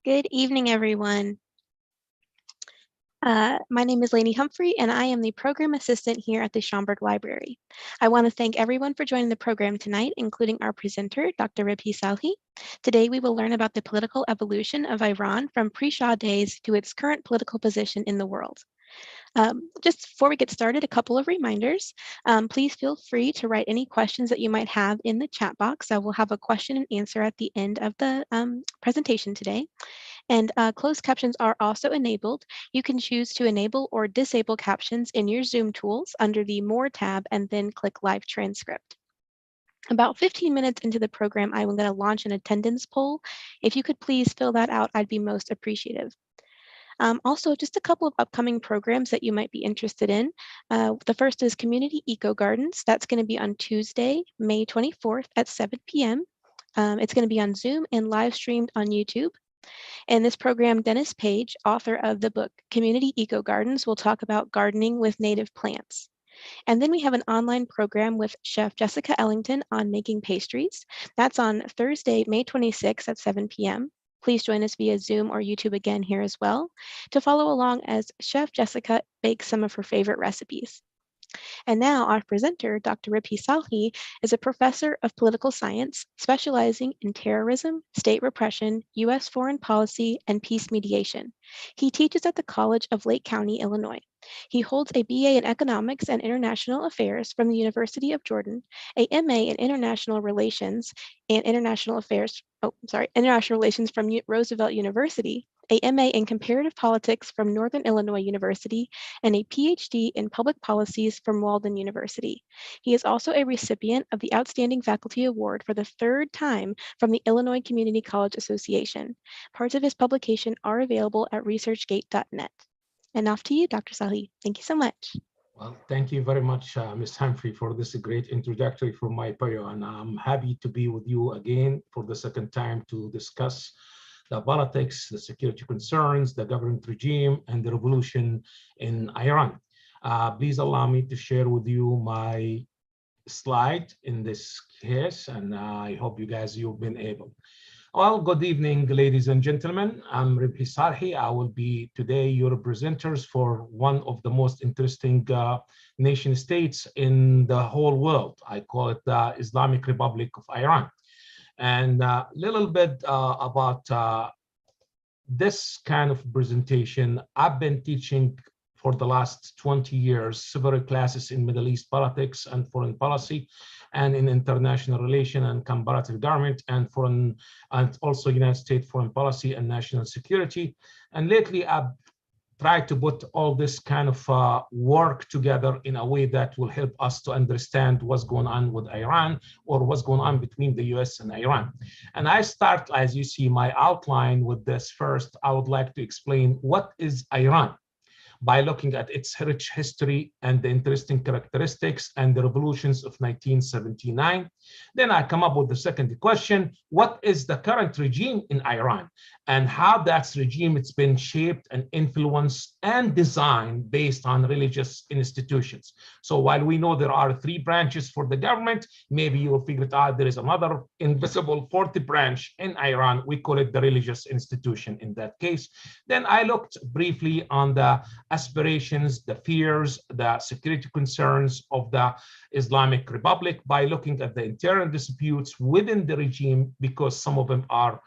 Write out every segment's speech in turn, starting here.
Good evening, everyone. My name is Lainey Humphrey, and I am the Program Assistant here at the Schomburg Library. I want to thank everyone for joining the program tonight, including our presenter, Dr. Ribhi Salhi. Today, we will learn about the political evolution of Iran from pre-Shah days to its current political position in the world. Just before we get started, a couple of reminders. Please feel free to write any questions that you might have in the chat box. I will have a question and answer at the end of the presentation today. And closed captions are also enabled. You can choose to enable or disable captions in your Zoom tools under the More tab and then click Live Transcript. About 15 minutes into the program, I'm going to launch an attendance poll. If you could please fill that out, I'd be most appreciative. Also, just a couple of upcoming programs that you might be interested in. The first is Community Eco Gardens. That's going to be on Tuesday, May 24th at 7 p.m. It's going to be on Zoom and live streamed on YouTube. In this program, Dennis Page, author of the book Community Eco Gardens, will talk about gardening with native plants. And then we have an online program with Chef Jessica Ellington on making pastries. That's on Thursday, May 26th at 7 p.m. Please join us via Zoom or YouTube again here as well to follow along as Chef Jessica bakes some of her favorite recipes. And now our presenter, Dr. Ribhi Salhi, is a professor of political science specializing in terrorism, state repression, U.S. foreign policy, and peace mediation. He teaches at the College of Lake County, Illinois. He holds a BA in Economics and International Affairs from the University of Jordan, a MA in International Relations and International Relations from Roosevelt University, a MA in Comparative Politics from Northern Illinois University, and a PhD in Public Policies from Walden University. He is also a recipient of the Outstanding Faculty Award for the third time from the Illinois Community College Association. Parts of his publication are available at researchgate.net. And off to you, Dr. Salhi. Thank you so much. Well, thank you very much, Ms. Humphrey, for this great introductory for my bio. And I'm happy to be with you again for the second time to discuss the politics, the security concerns, the government regime, and the revolution in Iran. Please allow me to share with you my slide in this case, and I hope you've been able. Well, good evening, ladies and gentlemen. I'm Ribhi Salhi. I will be today your presenters for one of the most interesting nation states in the whole world. I call it the Islamic Republic of Iran. And a little bit about this kind of presentation. I've been teaching for the last 20 years several classes in Middle East politics and foreign policy, and in international relations and comparative government, and also United States foreign policy and national security. And lately, I've tried to put all this kind of work together in a way that will help us to understand what's going on with Iran, or what's going on between the US and Iran. And I start, as you see, my outline with this. First, I would like to explain what is Iran, by looking at its rich history and the interesting characteristics and the revolutions of 1979. Then I come up with the second question: what is the current regime in Iran, and how that regime it's been shaped and influenced and designed based on religious institutions. So while we know there are 3 branches for the government, maybe you will figure it out there is another invisible 4th branch in Iran. We call it the religious institution in that case. Then I looked briefly on the aspirations, the fears, the security concerns of the Islamic Republic by looking at the internal disputes within the regime, because some of them are,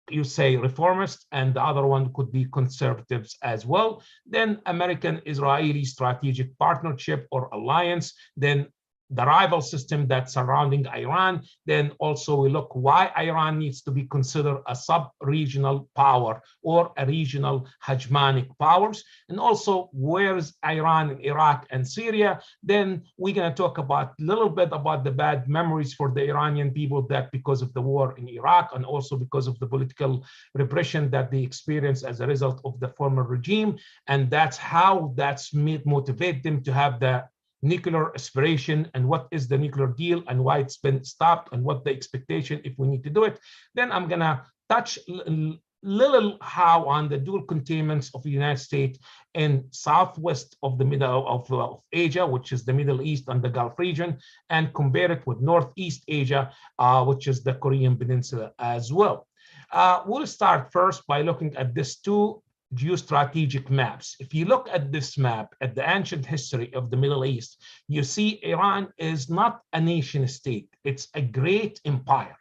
you say, reformist, and the other one could be conservatives as well. Then American-Israeli strategic partnership or alliance. Then the rival system that's surrounding Iran. Then also we look why Iran needs to be considered a sub-regional power or a regional hegemonic powers. And also where's Iran in Iraq and Syria. Then we're going to talk about a little bit about the bad memories for the Iranian people, that because of the war in Iraq and also because of the political repression that they experienced as a result of the former regime. And that's how that's motivate them to have the nuclear aspiration, and what is the nuclear deal and why it's been stopped and what the expectation if we need to do it. Then I'm gonna touch little how on the dual containments of the United States in southwest of the middle of Asia, which is the Middle East and the Gulf region, and compare it with Northeast Asia, which is the Korean Peninsula as well. We'll start first by looking at these two geostrategic maps. If you look at this map, at the ancient history of the Middle East, you see Iran is not a nation state. It's a great empire.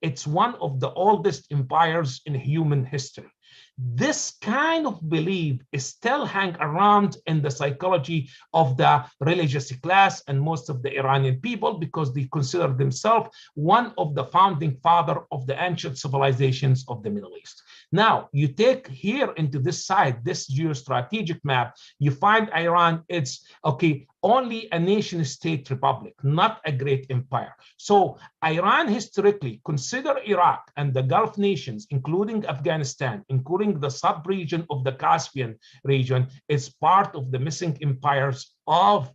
It's one of the oldest empires in human history. This kind of belief is still hang around in the psychology of the religious class and most of the Iranian people, because they consider themselves one of the founding father of the ancient civilizations of the Middle East. Now, you take here into this side, this geostrategic map, you find Iran, it's okay, only a nation state republic, not a great empire. So Iran historically consider Iraq and the Gulf nations, including Afghanistan, including the sub-region of the Caspian region, is part of the missing empires of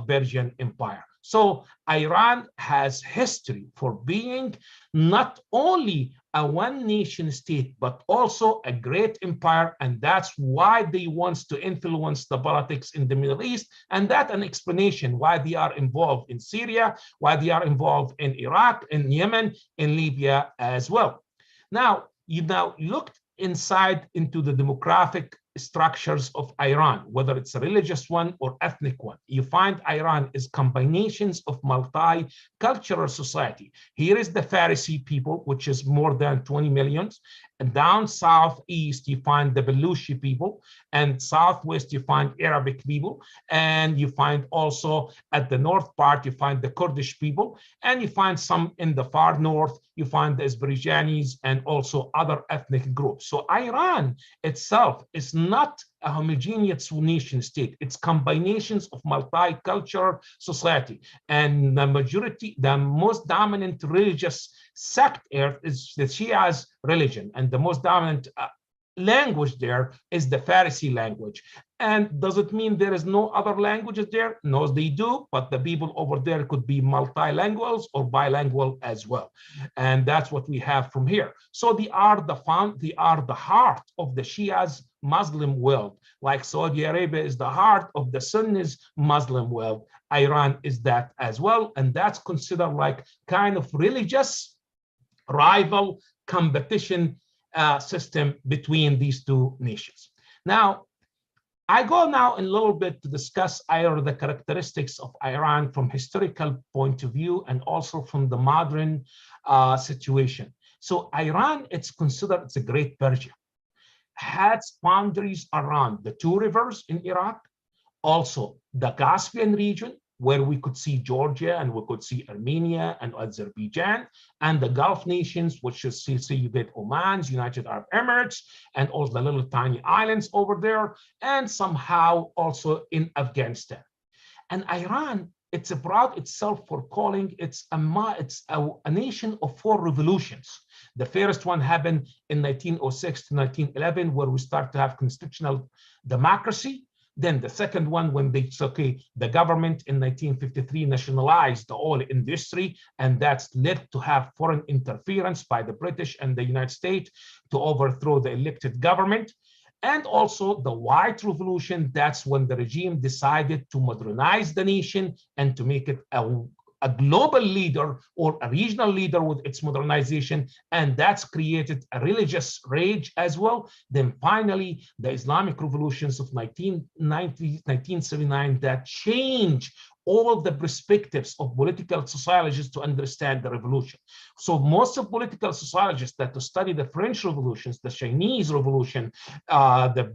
Persian Empire. So Iran has history for being not only a one nation state, but also a great empire. And that's why they want to influence the politics in the Middle East. And that's an explanation why they are involved in Syria, why they are involved in Iraq, in Yemen, in Libya as well. Now, you now looked inside into the demographic structures of Iran, whether it's a religious one or ethnic one. You find Iran is combinations of multi-cultural society. Here is the Farsi people, which is more than 20 million. And down southeast, you find the Baluchi people. And southwest, you find Arabic people. And you find also at the north part, you find the Kurdish people. And you find some in the far north, you find the Aspirations and also other ethnic groups. So Iran itself is not a homogeneous nation state. It's combinations of multicultural society. And the majority, the most dominant religious sect here is the Shia's religion. And the most dominant language there is the Farsi language. And does it mean there is no other languages there? No, they do, but the people over there could be multilinguals or bilingual as well. And that's what we have from here. So they are the heart of the Shia's Muslim world, like Saudi Arabia is the heart of the Sunnis Muslim world. Iran is that as well. And that's considered like kind of religious rival competition system between these two nations. Now, I go now in a little bit to discuss either the characteristics of Iran from historical point of view and also from the modern situation. So Iran, it's considered, it's a great Persia, has boundaries around the two rivers in Iraq, also the Caspian region, where we could see Georgia and we could see Armenia and Azerbaijan, and the Gulf nations, which is, see you get Oman's, United Arab Emirates, and all the little tiny islands over there, and somehow also in Afghanistan. And Iran, it's proud itself for calling it's a nation of four revolutions. The first one happened in 1906 to 1911, where we start to have constitutional democracy. Then the second one, when they the government in 1953 nationalized the oil industry, and that's led to have foreign interference by the British and the United States to overthrow the elected government. And also the White Revolution, that's when the regime decided to modernize the nation and to make it a global leader or a regional leader with its modernization, and that's created a religious rage as well. Then finally, the Islamic revolutions of 1990, 1979 that changed all the perspectives of political sociologists to understand the revolution. So most of political sociologists that to study the French revolutions, the Chinese revolution, the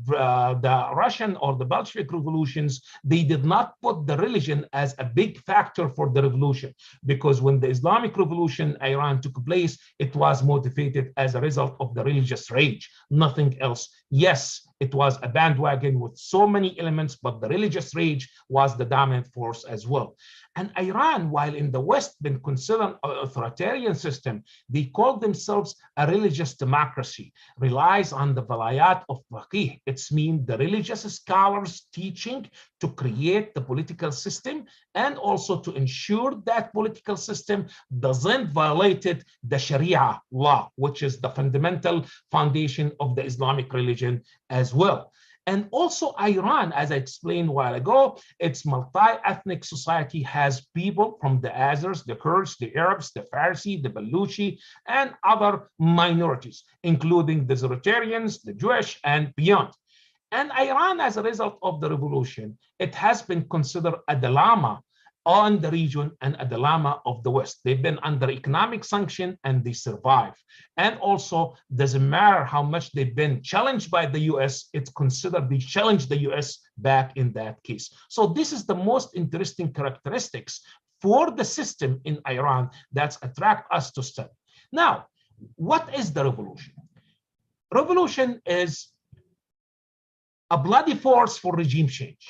Russian or the Bolshevik revolutions, they did not put the religion as a big factor for the revolution, because when the Islamic revolution Iran took place, it was motivated as a result of the religious rage, nothing else. Yes, it was a bandwagon with so many elements, but the religious rage was the dominant force as well. And Iran, while in the West been considered an authoritarian system, they call themselves a religious democracy, relies on the vilayat of faqih. It's mean the religious scholars teaching to create the political system and also to ensure that political system doesn't violate the Sharia law, which is the fundamental foundation of the Islamic religion as well. And also Iran, as I explained a while ago, its multi-ethnic society has people from the Azers, the Kurds, the Arabs, the Farsi, the Baluchi, and other minorities, including the Zoroastrians, the Jewish, and beyond. And Iran, as a result of the revolution, it has been considered a dilemma on the region and a dilemma of the West. They've been under economic sanction and they survive. And also, doesn't matter how much they've been challenged by the US, it's considered they challenged the US back in that case. So this is the most interesting characteristics for the system in Iran that's attract us to study. Now, what is the revolution? Revolution is a bloody force for regime change.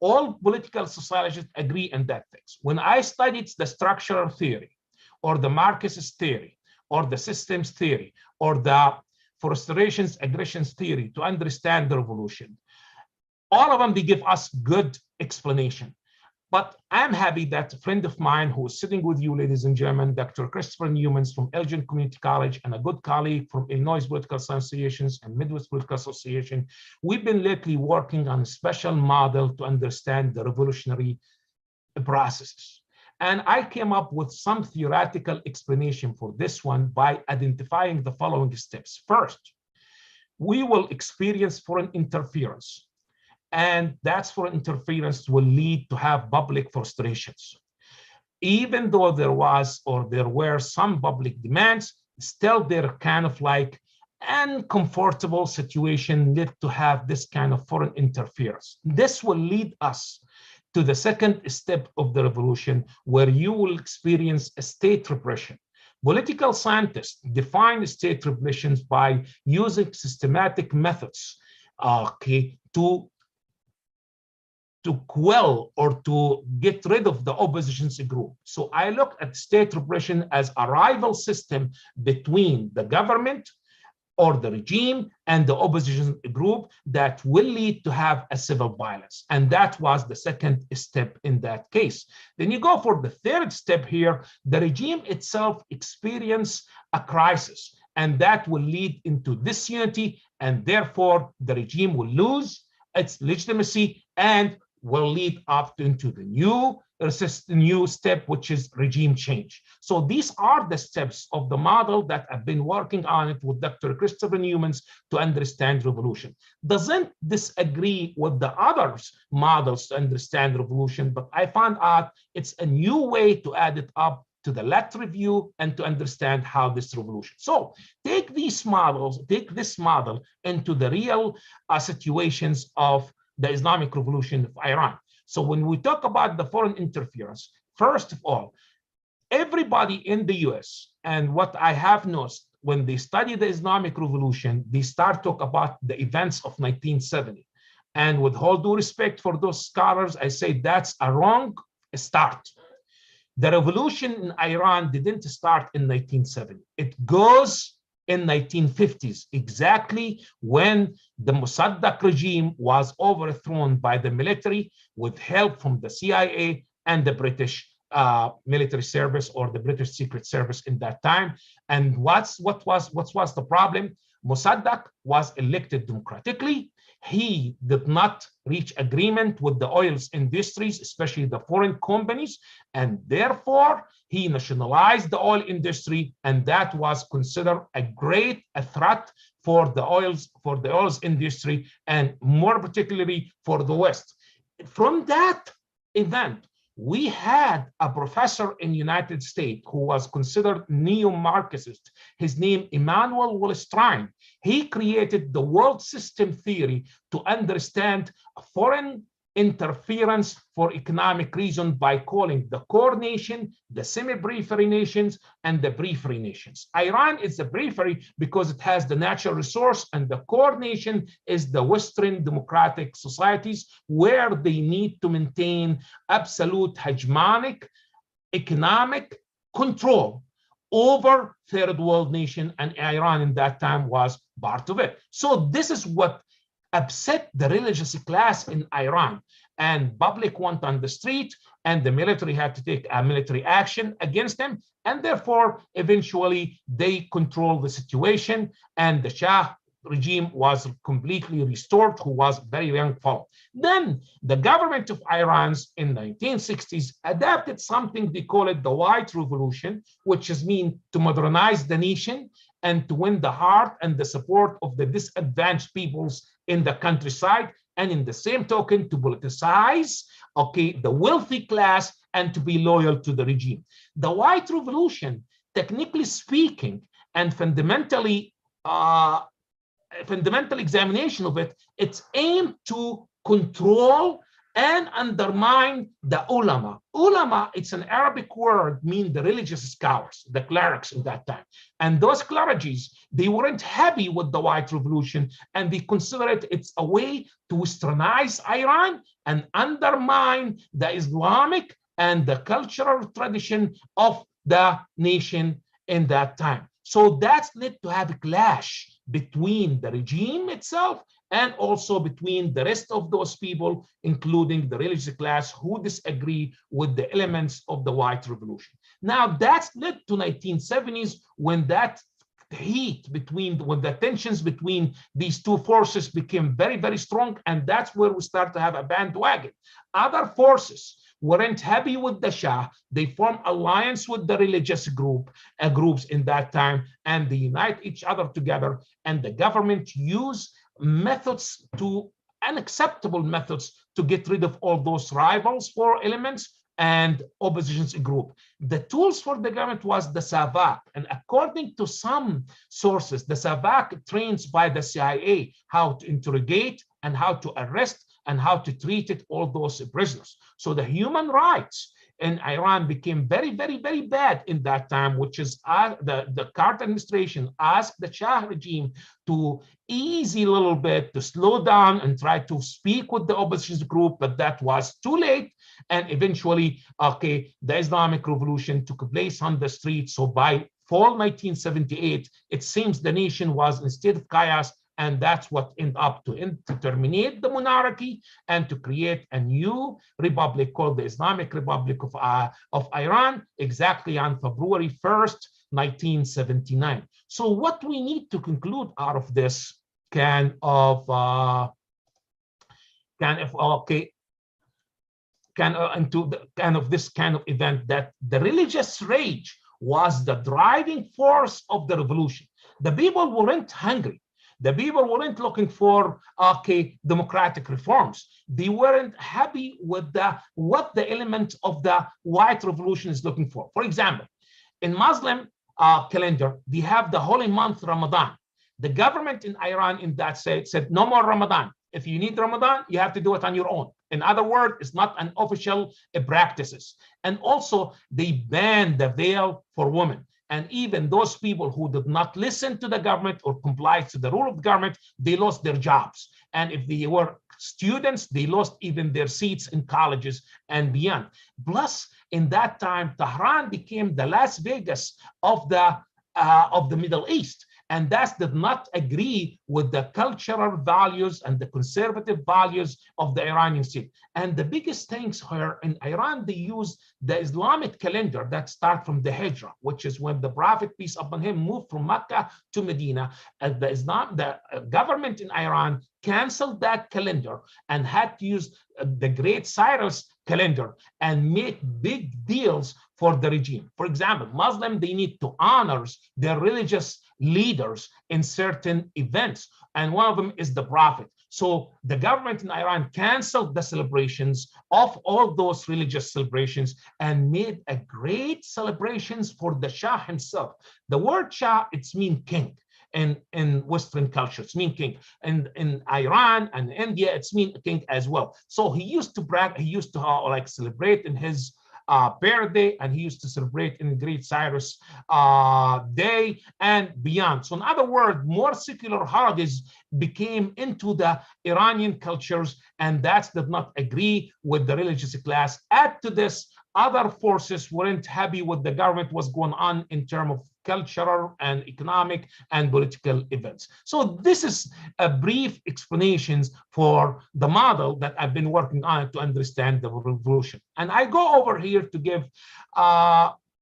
All political sociologists agree in that text. When I studied the structural theory, or the Marxist theory, or the systems theory, or the frustrations, aggressions theory to understand the revolution, all of them, they give us good explanation. But I'm happy that a friend of mine who is sitting with you, ladies and gentlemen, Dr. Christopher Newman from Elgin Community College, and a good colleague from Illinois Political Associations and Midwest Political Association, we've been lately working on a special model to understand the revolutionary processes. And I came up with some theoretical explanation for this one by identifying the following steps. First, we will experience foreign interference. And that's foreign interference will lead to have public frustrations. Even though there were some public demands, still they're kind of like uncomfortable situation led to have this kind of foreign interference. This will lead us to the second step of the revolution, where you will experience a state repression. Political scientists define state repressions by using systematic methods to quell or to get rid of the opposition's group. So I look at state repression as a rival system between the government or the regime and the opposition group that will lead to have a civil violence. And that was the second step in that case. Then you go for the third step here, the regime itself experience a crisis, and that will lead into disunity, and therefore the regime will lose its legitimacy and will lead up into the new step, which is regime change. So these are the steps of the model that I've been working on it with Dr. Christopher Newman to understand revolution. Doesn't disagree with the other models to understand revolution, but I found out it's a new way to add it up to the lat review and to understand how this revolution. So take these models, take this model into the real situations of the Islamic Revolution of Iran. So when we talk about the foreign interference, first of all, everybody in the US, and what I have noticed when they study the Islamic Revolution, they start to talk about the events of 1970. And with all due respect for those scholars, I say that's a wrong start. The revolution in Iran didn't start in 1970. It goes in 1950s, exactly when the Mossadegh regime was overthrown by the military with help from the CIA and the British military service or the British Secret Service in that time. And what was the problem? Mossadegh was elected democratically. He did not reach agreement with the oil industries, especially the foreign companies, and therefore he nationalized the oil industry, and that was considered a threat for the oil industry, and more particularly for the West. From that event, we had a professor in the United States who was considered neo-Marxist. His name, Emanuel Wallerstein. He created the world system theory to understand foreign interference for economic reasons by calling the core nation, the semi-periphery nations, and the periphery nations. Iran is the periphery because it has the natural resource, and the core nation is the Western democratic societies where they need to maintain absolute hegemonic economic control over third world nation, and Iran in that time was part of it. So this is what upset the religious class in Iran, and public went on the street, and the military had to take a military action against them, and therefore eventually they control the situation, and the Shah regime was completely restored, who was very young fellow. Then the government of Iran in the 1960s adapted something they call it the White Revolution, which is mean to modernize the nation and to win the heart and the support of the disadvantaged peoples in the countryside, and in the same token to politicize, okay, the wealthy class and to be loyal to the regime. The White Revolution, technically speaking, and fundamental examination of it, it's aimed to control and undermine the ulama. Ulama, it's an Arabic word, mean the religious scholars, the clerics in that time. And those clergies, they weren't happy with the White Revolution, and they consider it's a way to westernize Iran and undermine the Islamic and the cultural tradition of the nation in that time. So that's led to have a clash between the regime itself and also between the rest of those people, including the religious class who disagree with the elements of the White Revolution. Now that's led to 1970s when that when the tensions between these two forces became very, very strong, and that's where we start to have a bandwagon. Other forces weren't happy with the Shah. They form alliance with the religious groups in that time, and they unite each other together, and the government use methods unacceptable methods to get rid of all those rivals for elements and oppositions group. The tools for the government was the SAVAK, and according to some sources, the SAVAK trains by the CIA how to interrogate and how to arrest and how to treat all those prisoners. So the human rights in Iran became very, very, very bad in that time, which is the Carter administration asked the Shah regime to ease a little bit, to slow down and try to speak with the opposition group, but that was too late. And eventually, okay, the Islamic Revolution took place on the streets. So by fall 1978, it seems the nation was in a state of chaos. And that's what ended up to terminate the monarchy and to create a new republic called the Islamic Republic of Iran, exactly on February 1st, 1979. So what we need to conclude out of this kind of event, that the religious rage was the driving force of the revolution. The people weren't hungry. The people weren't looking for democratic reforms. They weren't happy with what the element of the White Revolution is looking for. For example, in Muslim calendar, they have the holy month Ramadan. The government in Iran in that said no more Ramadan. If you need Ramadan, you have to do it on your own. In other words, it's not an official practices. And also, they banned the veil for women. And even those people who did not listen to the government or comply to the rule of the government, they lost their jobs. And if they were students, they lost even their seats in colleges and beyond. Plus, in that time, Tehran became the Las Vegas of the Middle East. And that did not agree with the cultural values and the conservative values of the Iranian state. And the biggest things here in Iran, they use the Islamic calendar that starts from the Hijrah, which is when the Prophet, peace upon him, moved from Mecca to Medina. And the government in Iran canceled that calendar and had to use the Great Cyrus calendar and make big deals for the regime. For example, Muslims, they need to honor their religious leaders in certain events, and one of them is the Prophet. So the government in Iran canceled the celebrations of all those religious celebrations and made a great celebrations for the Shah himself. The word Shah, it's mean king. In Western culture, it's mean king. And in Iran and India, it's mean king as well. So he used to brag, he used to celebrate in his birthday, and he used to celebrate in Great Cyrus Day and beyond. So in other words, more secular holidays became into the Iranian cultures, and that did not agree with the religious class. Add to this, other forces weren't happy with the government was going on in terms of cultural and economic and political events. So this is a brief explanations for the model that I've been working on to understand the revolution. And I go over here to give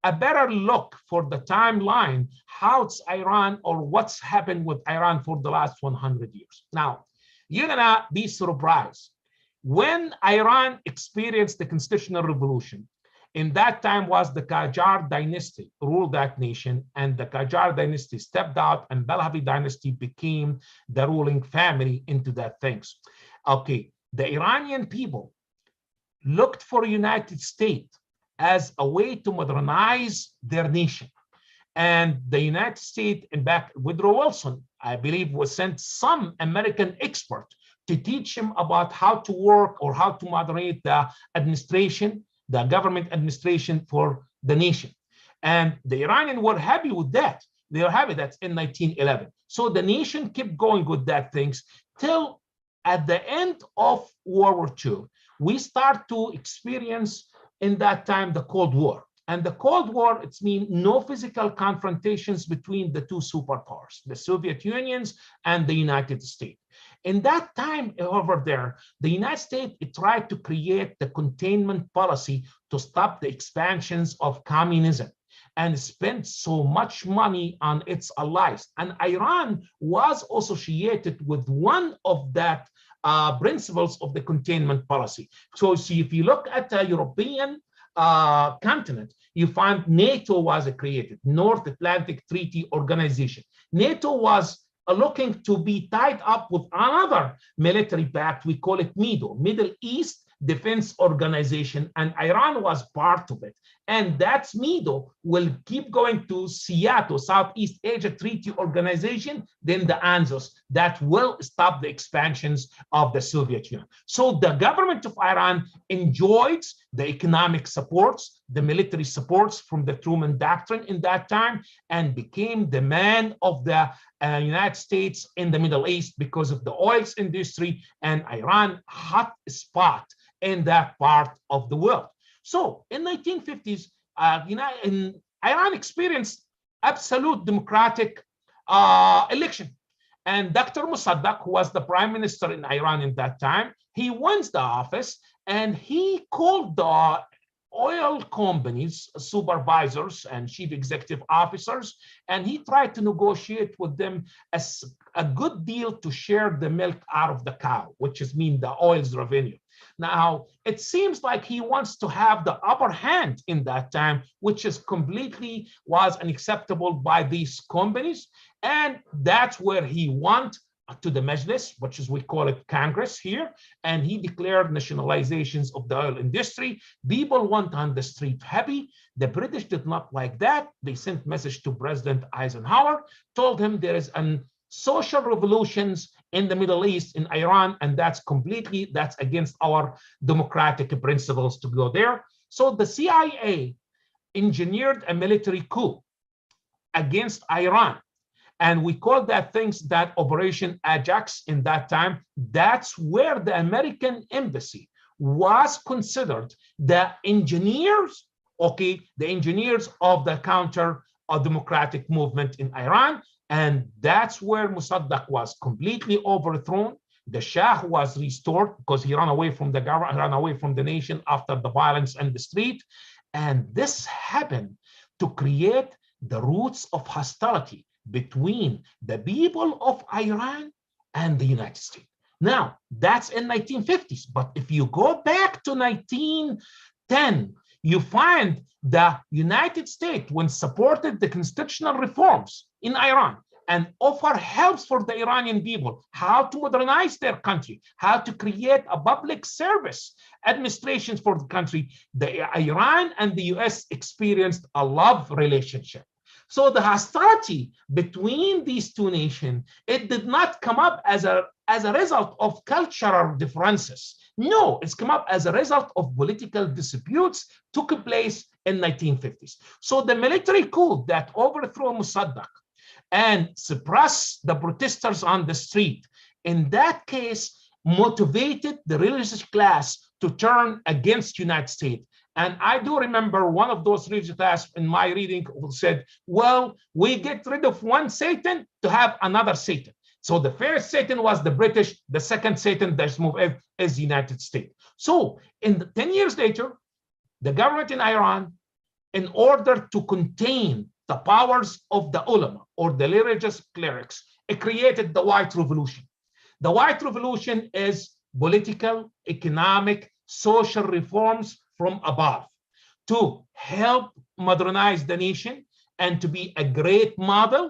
a better look for the timeline, how it's Iran or what's happened with Iran for the last 100 years. Now, you're gonna be surprised. When Iran experienced the constitutional revolution, in that time was the Qajar dynasty ruled that nation, and the Qajar dynasty stepped out and Pahlavi dynasty became the ruling family into that things. Okay, the Iranian people looked for United States as a way to modernize their nation. And the United States, in fact, Woodrow Wilson, I believe, was sent some American expert to teach him about how to work or how to moderate the administration, the government administration for the nation. And the Iranians were happy with that. They were happy that's in 1911. So the nation kept going with that things till at the end of World War II, we start to experience in that time the Cold War. And the Cold War, it's mean no physical confrontations between the two superpowers, the Soviet Unions and the United States. In that time over there, the United States tried to create the containment policy to stop the expansions of communism and spent so much money on its allies. And Iran was associated with one of that principles of the containment policy. So see, if you look at the European continent, you find NATO was created, North Atlantic Treaty Organization. NATO was looking to be tied up with another military pact, we call it MIDO, Middle East Defense Organization, and Iran was part of it. And that MIDO will keep going to SEATO, Southeast Asia Treaty Organization, then the ANZUS, that will stop the expansions of the Soviet Union. So the government of Iran enjoys the economic supports, the military supports from the Truman Doctrine in that time, and became the man of the United States in the Middle East because of the oils industry and Iran hot spot in that part of the world. So in 1950s, Iran experienced absolute democratic election. And Dr. Mossadegh, who was the prime minister in Iran in that time, he wins the office and he called the oil companies, supervisors and chief executive officers, and he tried to negotiate with them as a good deal to share the milk out of the cow, which is mean the oil's revenue. Now, it seems like he wants to have the upper hand in that time, which is completely was unacceptable by these companies. And that's where he went to the Majlis, which is we call it Congress here, and he declared nationalizations of the oil industry. People went on the street happy. The British did not like that. They sent message to President Eisenhower, told him there is an social revolutions in the Middle East, in Iran, and that's against our democratic principles to go there. So the CIA engineered a military coup against Iran. And we call that that Operation Ajax in that time. That's where the American embassy was considered the engineers, the engineers of the counter-democratic movement in Iran. And that's where Mossadegh was completely overthrown. The Shah was restored because he ran away from the government, ran away from the nation after the violence in the street. And this happened to create the roots of hostility between the people of Iran and the United States. Now, that's in 1950s. But if you go back to 1910, you find the United States, when supported the constitutional reforms in Iran and offer helps for the Iranian people, how to modernize their country, how to create a public service administrations for the country, Iran and the US experienced a love relationship. So the hostility between these two nations, it did not come up as a result of cultural differences. No, it's come up as a result of political disputes took place in 1950s. So the military coup that overthrew Mossadegh and suppressed the protesters on the street, in that case, motivated the religious class to turn against United States. And I do remember one of those religious class in my reading said, well, we get rid of one Satan to have another Satan. So the first Satan was the British, the second Satan that's moved is the United States. So 10 years later, the government in Iran in order to contain the powers of the ulama or the religious clerics, it created the White Revolution. The White Revolution is political, economic, social reforms from above to help modernize the nation and to be a great model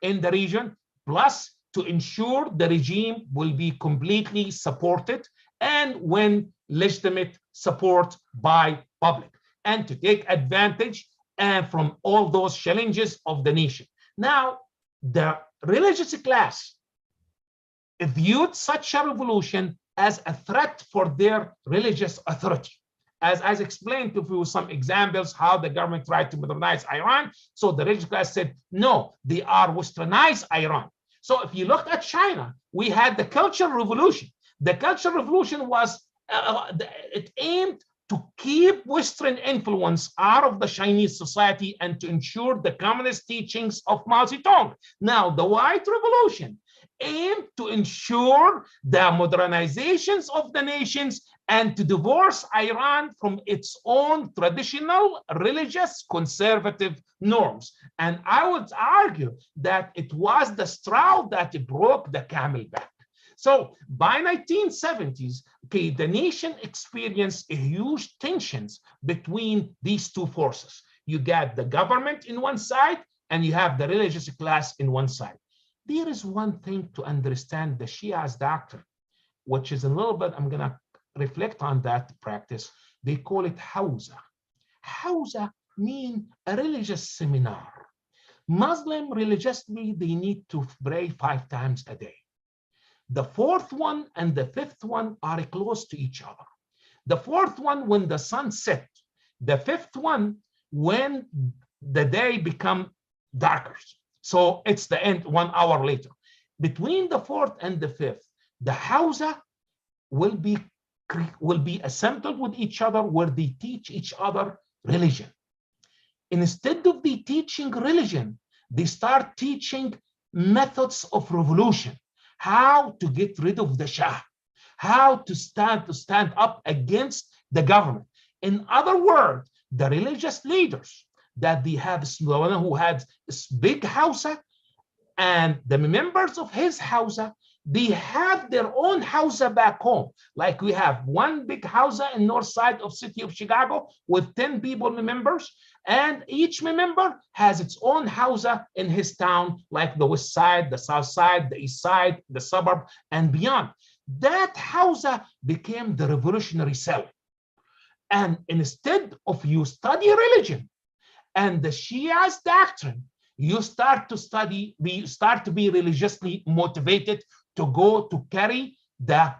in the region, plus to ensure the regime will be completely supported and win legitimate support by public, and to take advantage from all those challenges of the nation. Now, the religious class viewed such a revolution as a threat for their religious authority. As explained to you some examples how the government tried to modernize Iran. So the religious class said, no, they are westernized Iran. So if you look at China, we had the Cultural Revolution. The Cultural Revolution was, it aimed to keep Western influence out of the Chinese society and to ensure the communist teachings of Mao Zedong. Now, the White Revolution aimed to ensure the modernizations of the nations and to divorce Iran from its own traditional religious conservative norms. And I would argue that it was the straw that broke the camel back. So by 1970s, okay, the nation experienced a huge tensions between these two forces. You got the government in one side and you have the religious class in one side. There is one thing to understand the Shia's doctrine, which is a little bit, I'm gonna reflect on that practice. They call it Hausa. Hausa means a religious seminar. Muslim religiously, they need to pray 5 times a day. The fourth one and the fifth one are close to each other. The fourth one when the sun sets. The fifth one when the day becomes darker. So it's the end 1 hour later. Between the fourth and the fifth, the Hausa will be assembled with each other where they teach each other religion. Instead of the teaching religion, they start teaching methods of revolution, how to get rid of the Shah, how to stand up against the government. In other words, the religious leaders that they have, the one who had this big Hausa and the members of his Hausa, they have their own Hausa back home. Like we have one big Hausa in north side of city of Chicago with 10 people members, and each member has its own Hausa in his town, like the west side, the south side, the east side, the suburb, and beyond. That Hausa became the revolutionary cell. And instead of you study religion and the Shia's doctrine, you start to be religiously motivated to go to carry the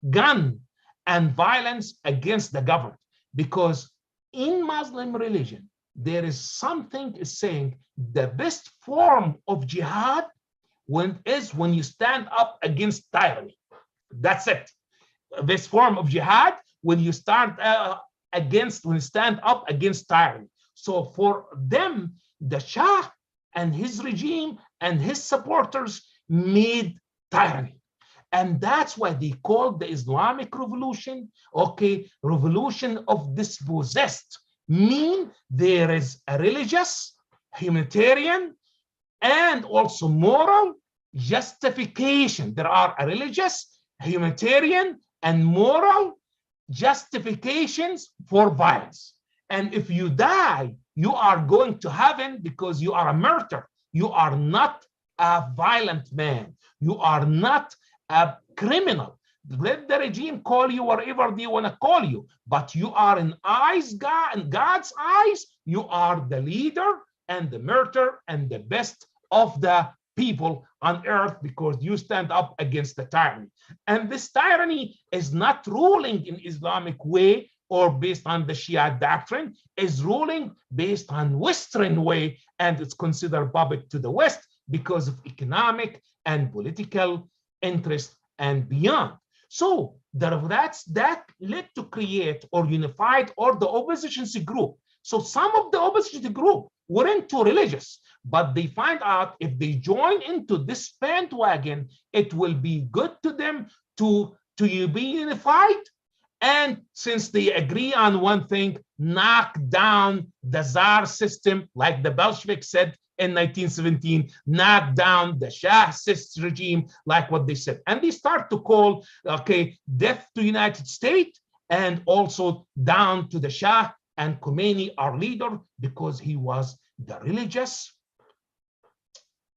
gun and violence against the government. Because in Muslim religion, there is something saying the best form of jihad when you stand up against tyranny. That's it. This form of jihad when you stand up against tyranny. So for them, the Shah and his regime and his supporters made tyranny. And that's why they called the Islamic Revolution, okay, revolution of dispossessed, mean there is a religious, humanitarian, and also moral justification. There are a religious, humanitarian, and moral justifications for violence. And if you die, you are going to heaven because you are a martyr. You are not a violent man. You are not a criminal. Let the regime call you whatever they want to call you, but you are in God's eyes, you are the leader and the martyr and the best of the people on earth because you stand up against the tyranny. And this tyranny is not ruling in Islamic way or based on the Shia doctrine, is ruling based on Western way, and it's considered puppet to the West because of economic and political interest and beyond. So that led to create or unified or the opposition group. So some of the opposition group weren't too religious, but they find out if they join into this bandwagon, it will be good to them to be unified. And since they agree on one thing, knock down the Tsar system, like the Bolsheviks said in 1917, knock down the Shah regime, like what they said. And they start to call, okay, death to United States and also down to the Shah and Khomeini, our leader, because he was the religious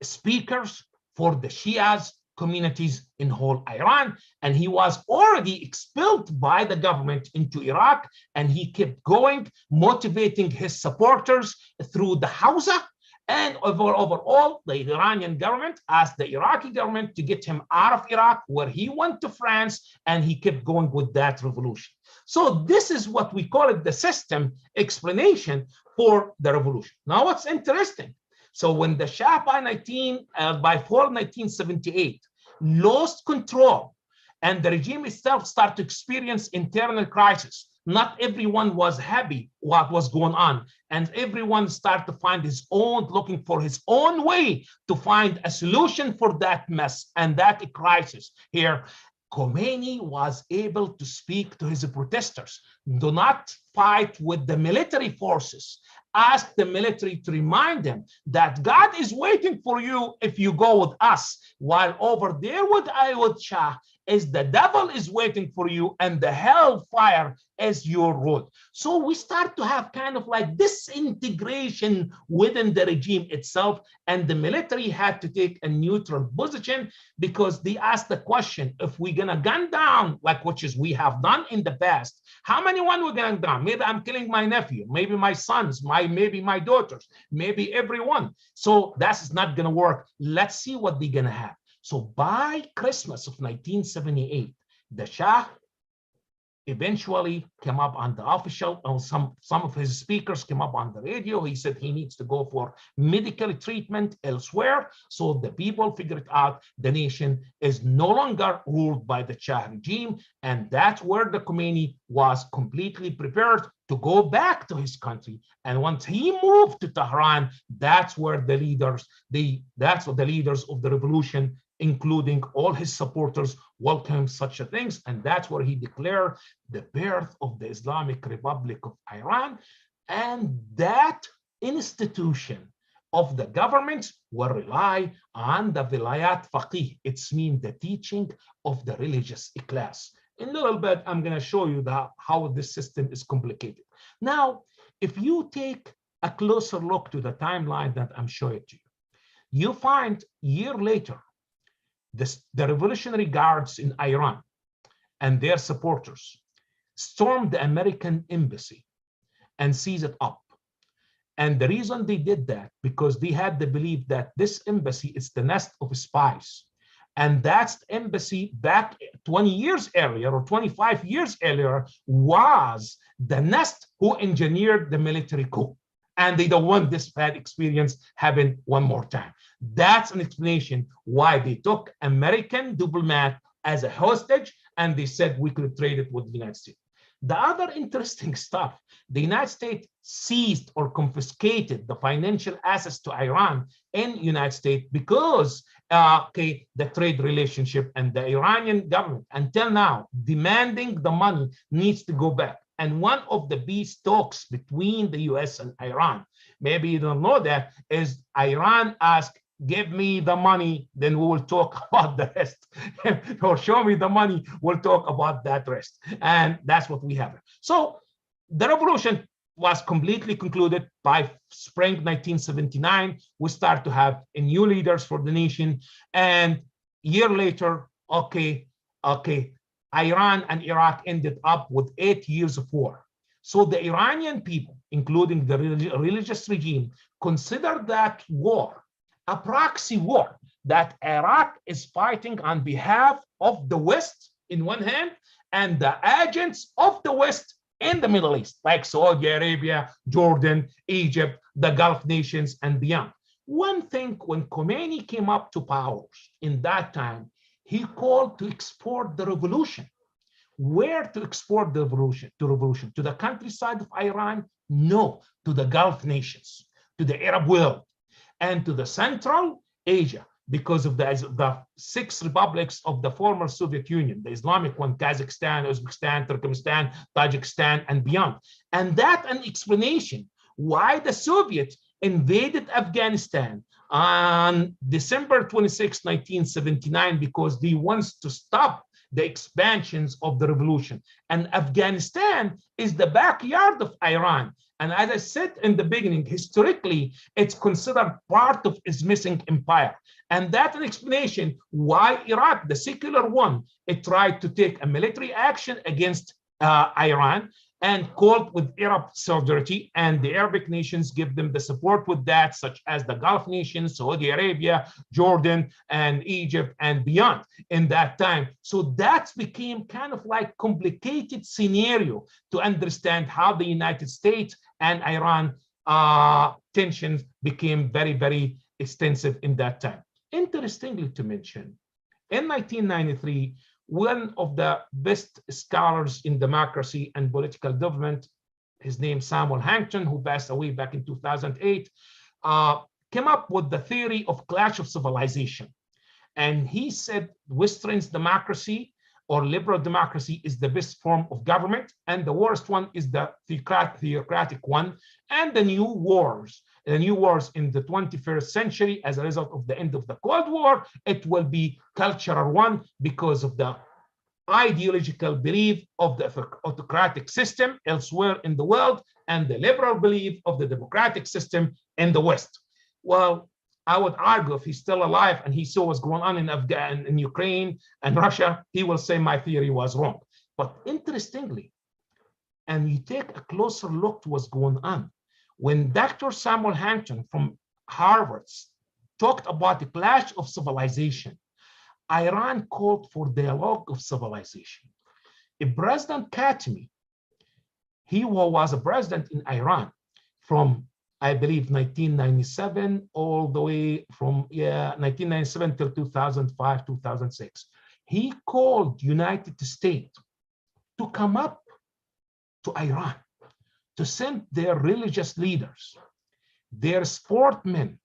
speakers for the Shias communities in whole Iran, and he was already expelled by the government into Iraq, and he kept going, motivating his supporters through the Hausa. And overall, the Iranian government asked the Iraqi government to get him out of Iraq, where he went to France, and he kept going with that revolution. So this is what we call it the system explanation for the revolution. Now, what's interesting? So when the Shah by fall 1978 lost control and the regime itself started to experience internal crisis, not everyone was happy what was going on, and everyone started to find his own, looking for his own way to find a solution for that mess and that crisis here. Khomeini was able to speak to his protesters. Do not fight with the military forces. Ask the military to remind them that God is waiting for you if you go with us, while over there with Shah is the devil is waiting for you and the hellfire is your road. So we start to have kind of like disintegration within the regime itself, and the military had to take a neutral position because they asked the question, if we're gonna gun down, like which is we have done in the past, how many one we're gonna down? Maybe I'm killing my nephew, maybe my sons, maybe my daughters, maybe everyone. So that's not gonna work. Let's see what they're gonna have. So by Christmas of 1978, the Shah eventually came up on the official, or some of his speakers came up on the radio. He said he needs to go for medical treatment elsewhere. So the people figured out the nation is no longer ruled by the Shah regime. And that's where the Khomeini was completely prepared to go back to his country. And once he moved to Tehran, that's where the leaders, that's what the leaders of the revolution, including all his supporters, welcomed such a things. And that's where he declared the birth of the Islamic Republic of Iran. And that institution of the government will rely on the Vilayat Faqih. It's mean the teaching of the religious class. In a little bit, I'm going to show you how this system is complicated. Now, if you take a closer look to the timeline that I'm showing to you, you find a year later, the Revolutionary Guards in Iran and their supporters stormed the American embassy and seized it up. And the reason they did that, because they had the belief that this embassy is the nest of spies. And that embassy back 20 years earlier or 25 years earlier was the nest who engineered the military coup. And they don't want this bad experience happen one more time. That's an explanation why they took American diplomat as a hostage, and they said we could trade it with the United States. The other interesting stuff, the United States seized or confiscated the financial assets to Iran in United States because the trade relationship, and the Iranian government until now demanding the money needs to go back. And one of the peace talks between the US and Iran, maybe you don't know that, is Iran asked, give me the money, then we will talk about the rest. Or show me the money, we'll talk about that rest. And that's what we have. So the revolution was completely concluded by spring 1979. We start to have new leaders for the nation. And a year later, Iran and Iraq ended up with 8 years of war. So the Iranian people, including the religious regime, consider that war a proxy war, that Iraq is fighting on behalf of the West in one hand, and the agents of the West in the Middle East, like Saudi Arabia, Jordan, Egypt, the Gulf nations, and beyond. One thing, when Khomeini came up to power in that time, he called to export the revolution. Where to export the revolution? To the countryside of Iran? No, to the Gulf nations, to the Arab world, and to the Central Asia. because of the 6 republics of the former Soviet Union, the Islamic one, Kazakhstan, Uzbekistan, Turkmenistan, Tajikistan, and beyond. And that an explanation why the Soviets invaded Afghanistan on December 26, 1979, because they want to stop the expansions of the revolution. And Afghanistan is the backyard of Iran. And as I said in the beginning, historically, it's considered part of its missing empire. And that's an explanation why Iraq, the secular one, it tried to take a military action against Iran and called with Arab solidarity, and the Arabic nations give them the support with that, such as the Gulf nations, Saudi Arabia, Jordan, and Egypt, and beyond in that time. So that became kind of like complicated scenario to understand how the United States and Iran tensions became very, very extensive in that time. Interestingly to mention, in 1993, one of the best scholars in democracy and political government, his name Samuel Huntington, who passed away back in 2008, came up with the theory of clash of civilization. And he said Western's democracy or liberal democracy is the best form of government, and the worst one is the theocratic one. And the new wars in the 21st century, as a result of the end of the Cold War, it will be cultural one because of the ideological belief of the autocratic system elsewhere in the world and the liberal belief of the democratic system in the West. Well, I would argue if he's still alive and he saw what's going on in Ukraine and Russia, he will say my theory was wrong. But interestingly, and you take a closer look to what's going on, when Dr. Samuel Huntington from Harvard talked about the clash of civilization, Iran called for dialogue of civilization. If President Khatami, he was a president in Iran from, I believe, 1997 all the way from 1997 till 2005, 2006. He called United States to come up to Iran, to send their religious leaders, their sportsmen,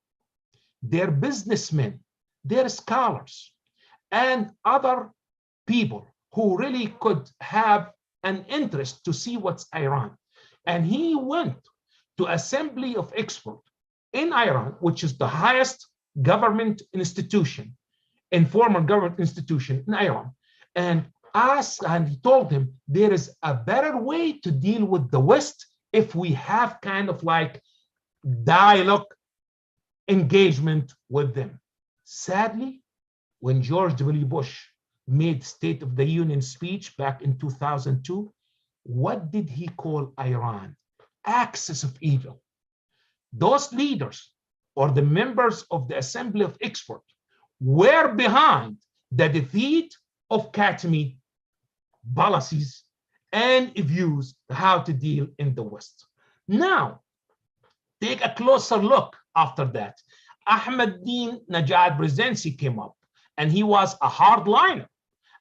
their businessmen, their scholars, and other people who really could have an interest to see what's Iran. And he went to Assembly of Experts in Iran, which is the highest government institution, informal government institution in Iran, and asked, and he told him there is a better way to deal with the West if we have kind of like dialogue engagement with them. Sadly, when George W. Bush made State of the Union speech back in 2002, what did he call Iran? Axis of evil. Those leaders or the members of the Assembly of Experts were behind the defeat of Khatami policies and views how to deal in the West. Now, take a closer look after that. Ahmadinejad presidency came up, and he was a hardliner.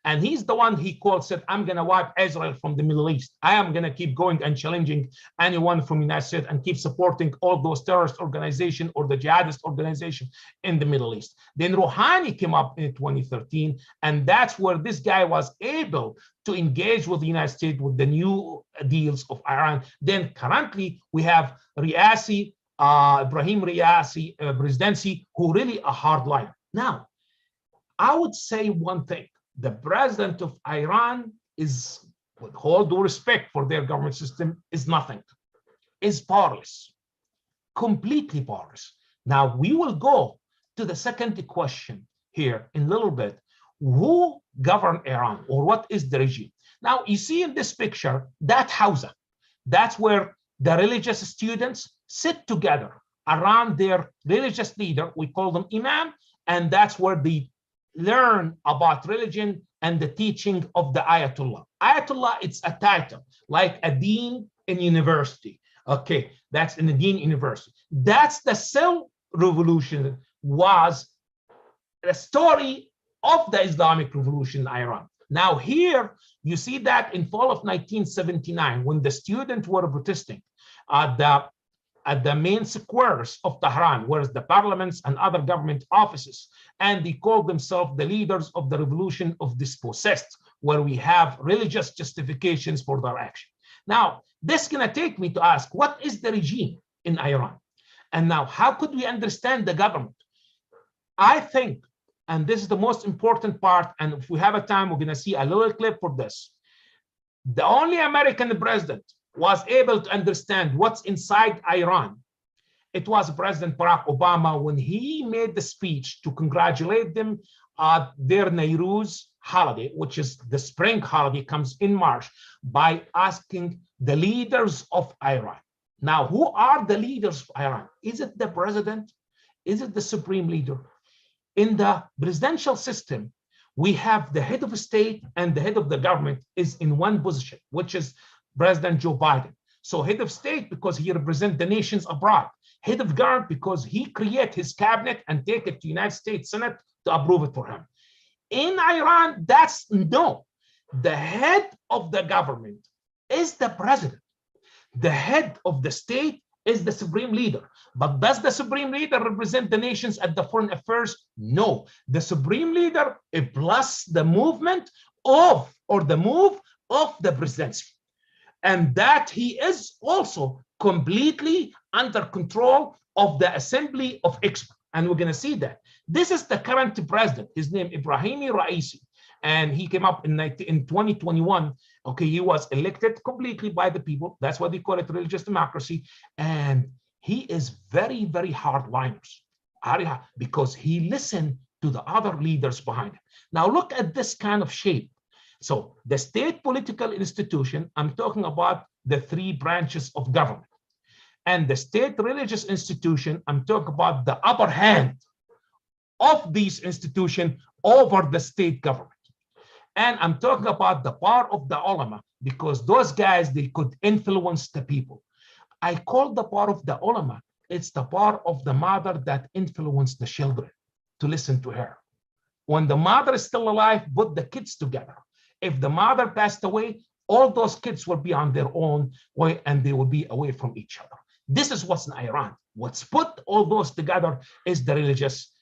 And he's the one he called, said, I'm going to wipe Israel from the Middle East. I am going to keep going and challenging anyone from the United States and keep supporting all those terrorist organizations or the jihadist organization in the Middle East. Then Rouhani came up in 2013, and that's where this guy was able to engage with the United States with the new deals of Iran. Then currently we have Riasi, Ibrahim Riasi presidency, who really a hardliner. Now, I would say one thing. The president of Iran is, with all due respect for their government system, is nothing, is powerless, completely powerless. Now, we will go to the second question here in a little bit. Who govern Iran, or what is the regime? Now, you see in this picture, that Hausa, that's where the religious students sit together around their religious leader. We call them imam, and that's where they learn about religion and the teaching of the Ayatollah. Ayatollah, it's a title, like a dean in university. Okay, that's in the dean university. That's the cell revolution, was the story of the Islamic revolution in Iran. Now here, you see that in fall of 1979, when the students were protesting, the at the main squares of Tehran, where's the parliaments and other government offices, and they call themselves the leaders of the revolution of dispossessed, where we have religious justifications for their action. Now, this is going to take me to ask, what is the regime in Iran? And now, how could we understand the government? I think, and this is the most important part, and if we have a time, we're going to see a little clip for this. The only American president was able to understand what's inside Iran. It was President Barack Obama when he made the speech to congratulate them on their Nowruz holiday, which is the spring holiday, comes in March, by asking the leaders of Iran. Now, who are the leaders of Iran? Is it the president? Is it the supreme leader? In the presidential system, we have the head of state and the head of the government is in one position, which is President Joe Biden. So head of state because he represents the nations abroad. Head of government because he create his cabinet and take it to United States Senate to approve it for him. In Iran, that's no. The head of the government is the president. The head of the state is the supreme leader. But does the supreme leader represent the nations at the foreign affairs? No. The supreme leader plus the movement of, or the move of the presidency. And that he is also completely under control of the assembly of experts. And we're going to see that. This is the current president. His name Ibrahimi Raisi. And he came up in 2021. Okay, he was elected completely by the people. That's why they call it religious democracy. And he is very, very hardliners, because he listened to the other leaders behind him. Now look at this kind of shape. So the state political institution, I'm talking about the three branches of government. And the state religious institution, I'm talking about the upper hand of these institutions over the state government. And I'm talking about the power of the ulama, because those guys, they could influence the people. I call the power of the ulama, it's the power of the mother that influenced the children to listen to her. When the mother is still alive, put the kids together. If the mother passed away, all those kids will be on their own way and they will be away from each other. This is what's in Iran. What's put all those together is the religious,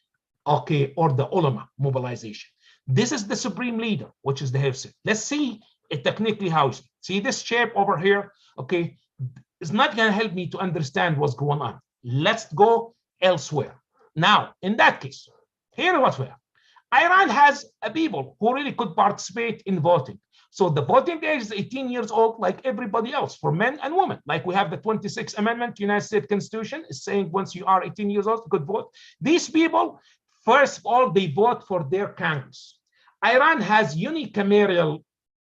okay, or the ulama mobilization. This is the supreme leader, which is the Hafsid. Let's see it technically how it's. See this shape over here, okay? It's not going to help me to understand what's going on. Let's go elsewhere. Now, in that case, here what's where. Iran has a people who really could participate in voting. So the voting age is 18 years old, like everybody else, for men and women. Like we have the 26th Amendment to the United States Constitution is saying once you are 18 years old, you could vote. These people, first of all, they vote for their Congress. Iran has unicameral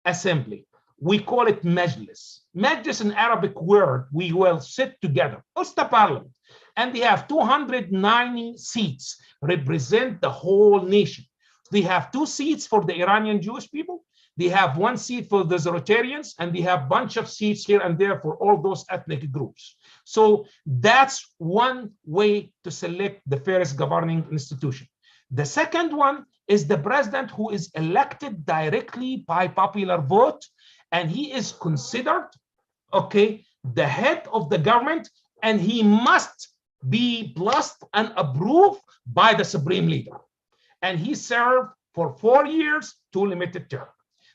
assembly. We call it Majlis. Majlis, an Arabic word, we will sit together. It's the parliament. And they have 290 seats, represent the whole nation. They have 2 seats for the Iranian Jewish people. They have 1 seat for the Zoroastrians, and they have a bunch of seats here and there for all those ethnic groups. So that's one way to select the first governing institution. The second one is the president, who is elected directly by popular vote, and he is considered, okay, the head of the government, and he must be blessed and approved by the supreme leader. And he served for 4 years, 2 limited terms.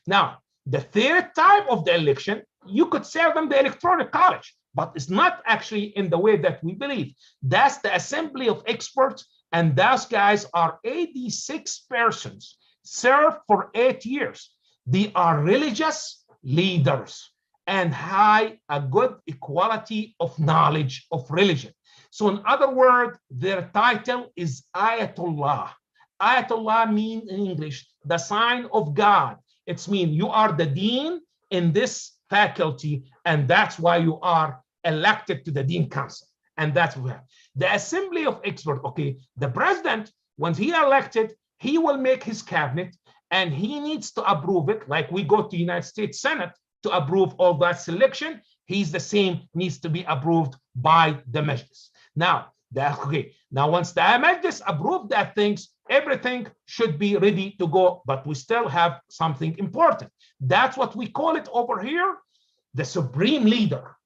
Now, the third type of the election, you could serve them the electoral college, but it's not actually in the way that we believe. That's the assembly of experts, and those guys are 86 persons, served for 8 years. They are religious leaders and have a good equality of knowledge of religion. So in other words, their title is Ayatollah. Ayatollah means in English, the sign of God. It's mean you are the dean in this faculty, and that's why you are elected to the dean council. And that's where the assembly of experts, okay, the president, once he elected, he will make his cabinet and he needs to approve it. Like we go to United States Senate to approve all that selection. He's the same, needs to be approved by the Majlis. Now, once the Majlis approve that things, everything should be ready to go, but we still have something important. That's what we call it over here, the supreme leader.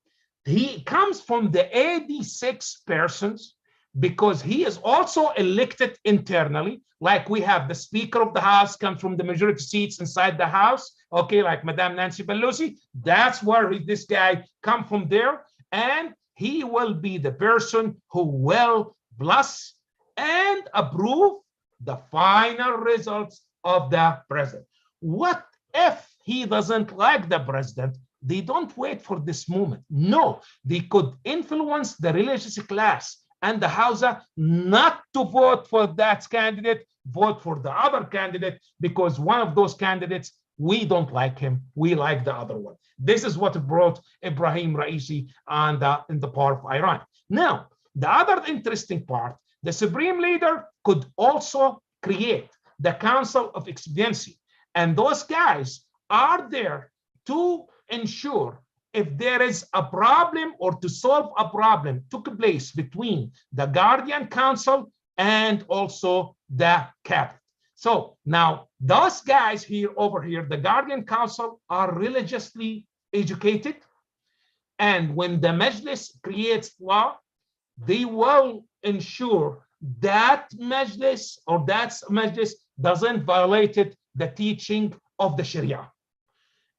He comes from the 86 persons because he is also elected internally. Like we have the Speaker of the House comes from the majority seats inside the House, okay, like Madame Nancy Pelosi. That's where this guy come from there. And he will be the person who will bless and approve the final results of the president. What if he doesn't like the president? They don't wait for this moment. No, they could influence the religious class and the Hausa not to vote for that candidate, vote for the other candidate, because one of those candidates, we don't like him, we like the other one. This is what brought Ibrahim Raisi in the power of Iran. Now, the other interesting part, the supreme leader could also create the Council of Expediency. And those guys are there to ensure if there is a problem or to solve a problem took place between the Guardian Council and also the cabinet. So now those guys here over here, the Guardian Council, are religiously educated. And when the Majlis creates law, they will ensure that Majlis doesn't violate the teaching of the Sharia,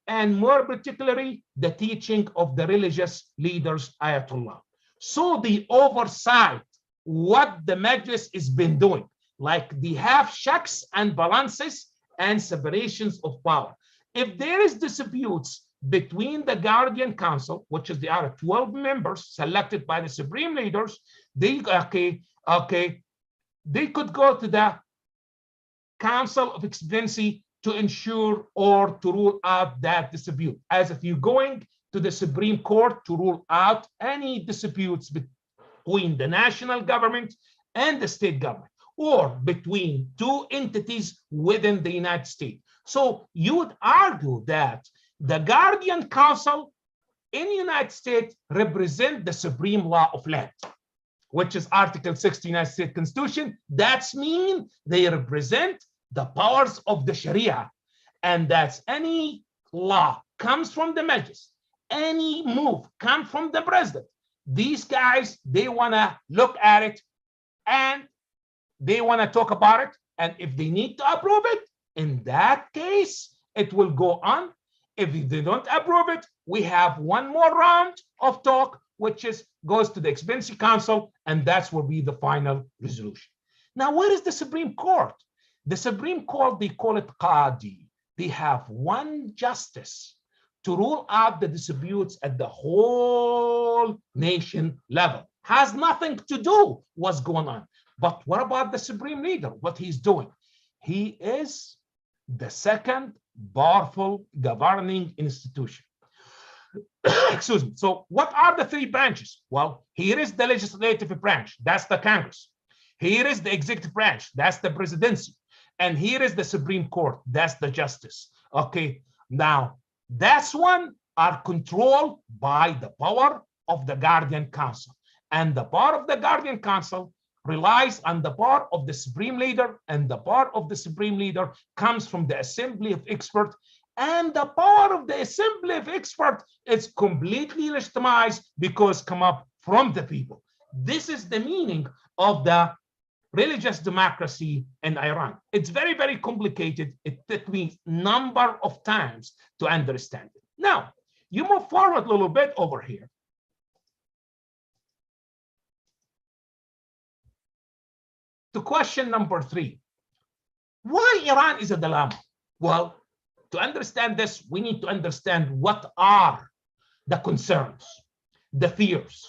and more particularly the teaching of the religious leaders, Ayatollah. So they oversight what the Majlis has been doing, like they have checks and balances and separations of power. If there is disputes between the Guardian Council, which is the other 12 members selected by the supreme leaders, they could go to the Council of Expediency to ensure or to rule out that dispute, as if you're going to the Supreme Court to rule out any disputes between the national government and the state government, or between two entities within the United States. So you would argue that the Guardian Council in the United States represent the supreme law of land, which is Article 60 United States Constitution. That's mean they represent the powers of the Sharia, and that's any law comes from the Majlis, any move comes from the president. These guys, they want to look at it and they want to talk about it, and if they need to approve it, in that case, it will go on. If they don't approve it, we have one more round of talk, which goes to the Expediency Council, and that's will be the final resolution. Now, where is the Supreme Court? The Supreme Court, they call it Qadi. They have one justice to rule out the disputes at the whole nation level. Has nothing to do what's going on. But what about the supreme leader? What he's doing? He is the second powerful governing institution. Excuse me. So what are the three branches? Well, here is the legislative branch. That's the Congress. Here is the executive branch. That's the presidency. And here is the Supreme Court. That's the justice. Okay. Now, that's one are controlled by the power of the Guardian Council. And the power of the Guardian Council relies on the power of the supreme leader, and the power of the supreme leader comes from the Assembly of Experts, and the power of the Assembly of Experts is completely legitimized because come up from the people. This is the meaning of the religious democracy in Iran. It's very, very complicated. It took me a number of times to understand it. Now, you move forward a little bit over here. To question number 3, why Iran is a dilemma? Well, to understand this, we need to understand what are the concerns, the fears,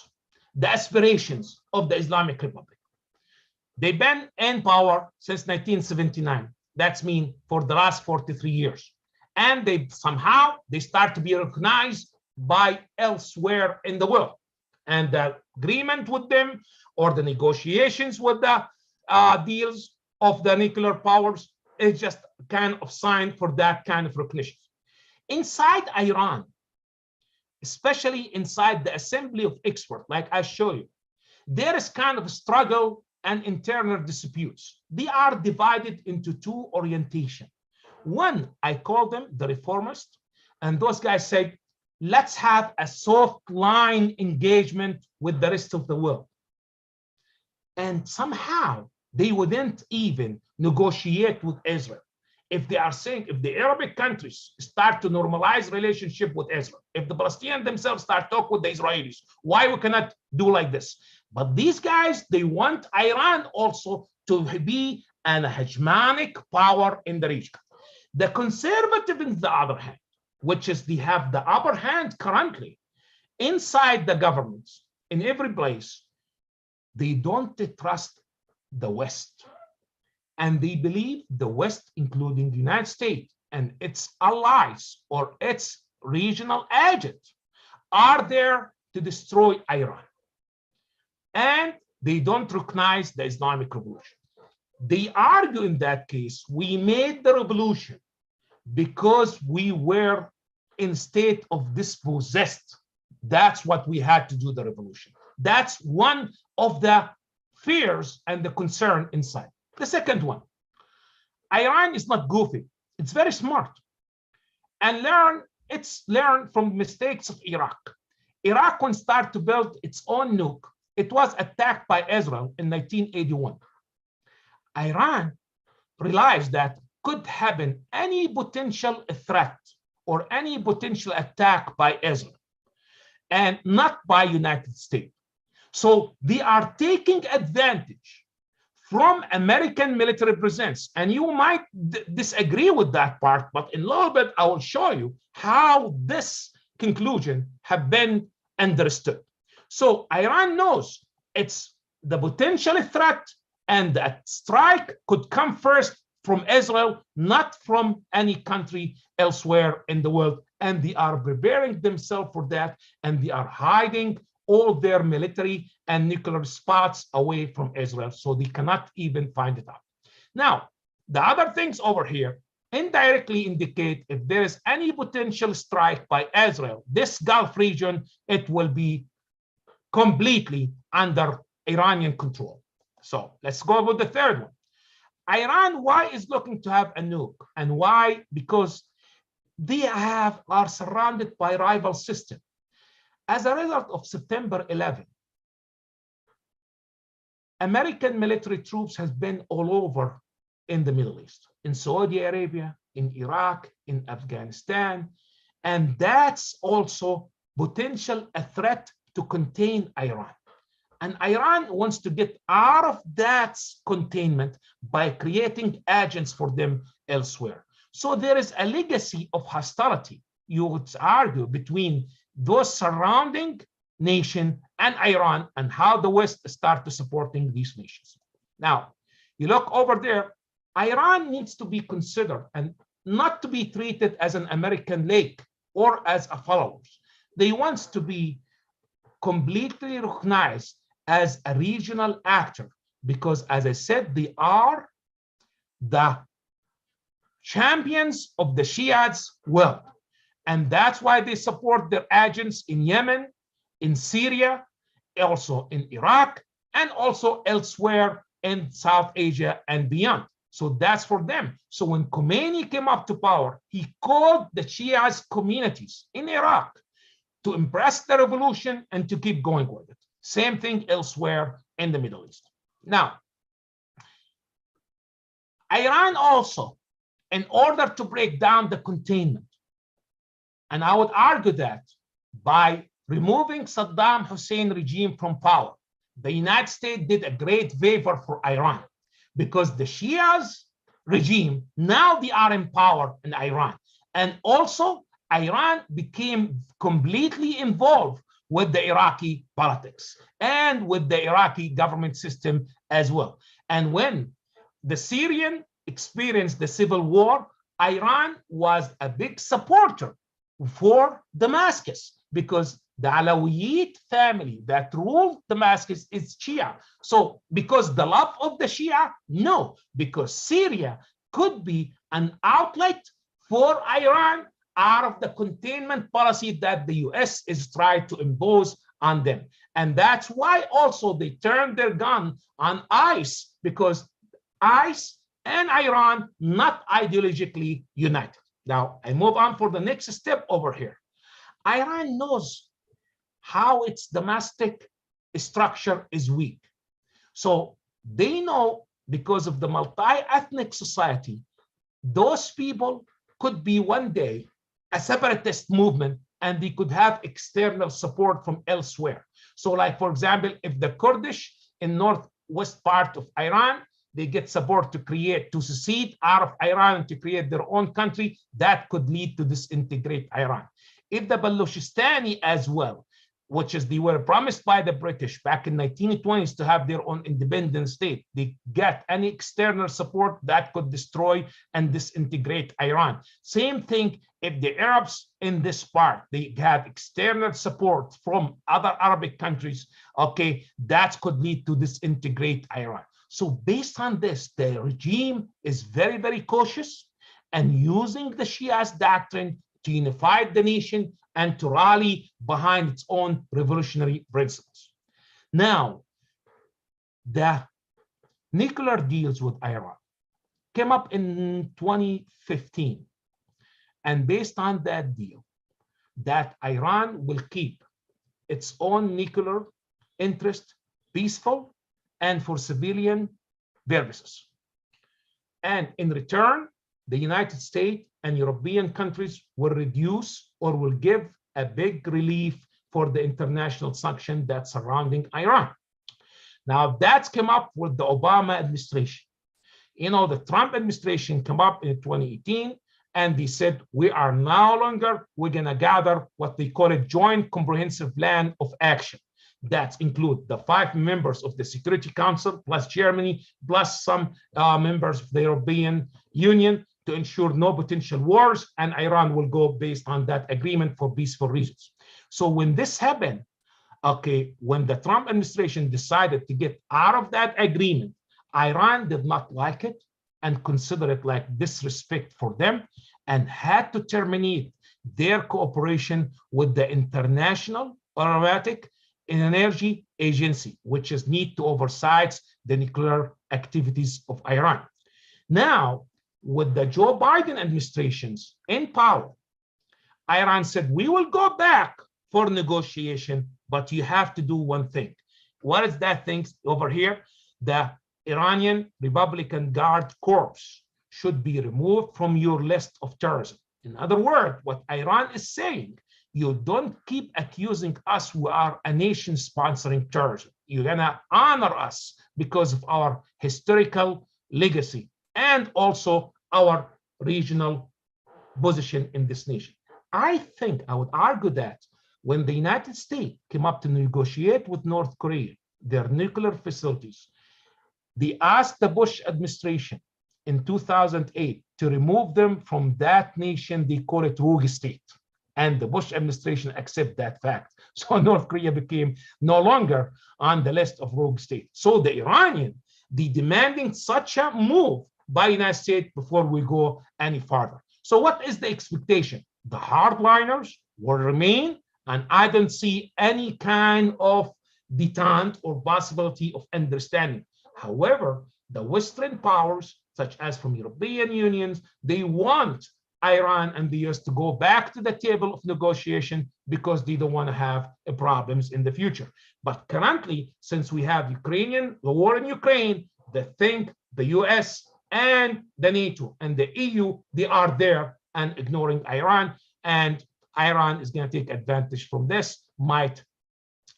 the aspirations of the Islamic Republic. They've been in power since 1979. That's mean for the last 43 years. And they somehow start to be recognized by elsewhere in the world. And the agreement with them or the negotiations with the deals of the nuclear powers is just kind of sign for that kind of recognition. Inside Iran, especially inside the Assembly of Experts, like I show you, there is kind of a struggle and internal disputes. They are divided into two orientations. One, I call them the reformists, and those guys say let's have a soft line engagement with the rest of the world. And somehow they wouldn't even negotiate with Israel. If they are saying, if the Arabic countries start to normalize relationship with Israel, if the Palestinians themselves start talk with the Israelis, why we cannot do like this? But these guys, they want Iran also to be an hegemonic power in the region. The conservative, on the other hand, which is they have the upper hand currently inside the governments in every place, they don't trust the West. And they believe the West, including the United States and its allies or its regional agents, are there to destroy Iran. And they don't recognize the Islamic Revolution. They argue in that case, we made the revolution because we were in state of dispossessed. That's what we had to do the revolution. That's one of the fears and the concern inside. The second one, Iran is not goofy. It's very smart. And it's learned from mistakes of Iraq. Iraq, when it started to build its own nuke, it was attacked by Israel in 1981. Iran realized that could happen any potential threat or any potential attack by Israel and not by United States. So they are taking advantage from American military presence. And you might disagree with that part, but in a little bit, I will show you how this conclusion have been understood. So Iran knows it's the potential threat and that strike could come first from Israel, not from any country elsewhere in the world. And they are preparing themselves for that. And they are hiding all their military and nuclear spots away from Israel, so they cannot even find it out. Now, the other things over here indirectly indicate if there is any potential strike by Israel, this Gulf region, it will be completely under Iranian control. So let's go with the third one. Iran, why is looking to have a nuke? And why? Because they are surrounded by rival systems. As a result of September 11, American military troops have been all over in the Middle East, in Saudi Arabia, in Iraq, in Afghanistan, and that's also potential a threat to contain Iran. And Iran wants to get out of that containment by creating agents for them elsewhere. So there is a legacy of hostility, you would argue, between those surrounding nation and Iran, and how the West started supporting these nations. Now, you look over there, Iran needs to be considered and not to be treated as an American lake or as a followers. They want to be completely recognized as a regional actor because, as I said, they are the champions of the Shiites world. And that's why they support their agents in Yemen, in Syria, also in Iraq, and also elsewhere in South Asia and beyond. So that's for them. So when Khomeini came up to power, he called the Shiite communities in Iraq to impress the revolution and to keep going with it. Same thing elsewhere in the Middle East. Now, Iran also, in order to break down the containment, and I would argue that by removing Saddam Hussein regime from power, the United States did a great favor for Iran because the Shias regime, now they are in power in Iran. And also Iran became completely involved with the Iraqi politics and with the Iraqi government system as well. And when the Syrian experienced the civil war, Iran was a big supporter for Damascus because the Alawiyit family that ruled Damascus is Shia. So because the love of the Shia? No, because Syria could be an outlet for Iran out of the containment policy that the US is trying to impose on them. And that's why also they turned their gun on ICE, because ICE and Iran not ideologically united. Now I move on for the next step over here. Iran knows how its domestic structure is weak. So they know, because of the multi-ethnic society, those people could be one day a separatist movement, and they could have external support from elsewhere. So like, for example, if the Kurdish in northwest part of Iran, they get support to secede out of Iran and to create their own country, that could lead to disintegrate Iran. If the Baluchistani as well, which is they were promised by the British back in 1920s to have their own independent state, they get any external support, that could destroy and disintegrate Iran. Same thing if the Arabs in this part, they have external support from other Arabic countries, okay, that could lead to disintegrate Iran. So based on this, the regime is very, very cautious and using the Shia's doctrine to unify the nation and to rally behind its own revolutionary principles. Now, the nuclear deals with Iran came up in 2015. And based on that deal, that Iran will keep its own nuclear interest peaceful and for civilian purposes. And in return, the United States and European countries will reduce or will give a big relief for the international sanction that's surrounding Iran. Now, that's come up with the Obama administration. You know, the Trump administration came up in 2018, and they said, we are no longer, we're going to gather what they call a joint comprehensive plan of action. That include the 5 members of the Security Council, plus Germany, plus some members of the European Union, to ensure no potential wars, and Iran will go based on that agreement for peaceful reasons. So when this happened, okay, when the Trump administration decided to get out of that agreement, Iran did not like it and consider it like disrespect for them, and had to terminate their cooperation with the International Atomic Energy Agency, which is need to oversight the nuclear activities of Iran. Now, with the Joe Biden administrations in power, Iran said, we will go back for negotiation, but you have to do one thing. What is that thing over here? The Iranian Republican Guard Corps should be removed from your list of terrorism. In other words, what Iran is saying, you don't keep accusing us who are a nation sponsoring terrorism. You're gonna honor us because of our historical legacy and also our regional position in this nation. I think I would argue that when the United States came up to negotiate with North Korea, their nuclear facilities, they asked the Bush administration in 2008 to remove them from that nation. They call it rogue state. And the Bush administration accept that fact. So North Korea became no longer on the list of rogue states. So the Iranian, they demanding such a move by the United States before we go any farther. So what is the expectation? The hardliners will remain, and I don't see any kind of detente or possibility of understanding. However, the Western powers, such as from European unions, they want Iran and the US to go back to the table of negotiation because they don't want to have problems in the future. But currently, since we have the war in Ukraine, they think the US and the NATO and the EU, they are there and ignoring Iran, and Iran is going to take advantage from this, might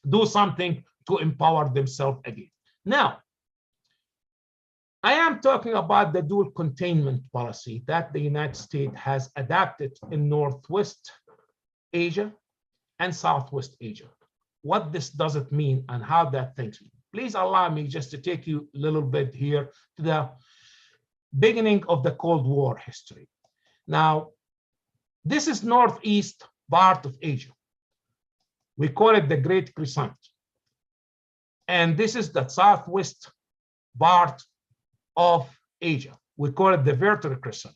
do something to empower themselves again. Now, I am talking about the dual containment policy that the United States has adapted in Northwest Asia and Southwest Asia. What this does it mean and how that thinks. Please allow me just to take you a little bit here to the beginning of the Cold War history. Now, this is Northeast part of Asia. We call it the Great Crescent. And this is the Southwest part of Asia. We call it the Vertical Crescent.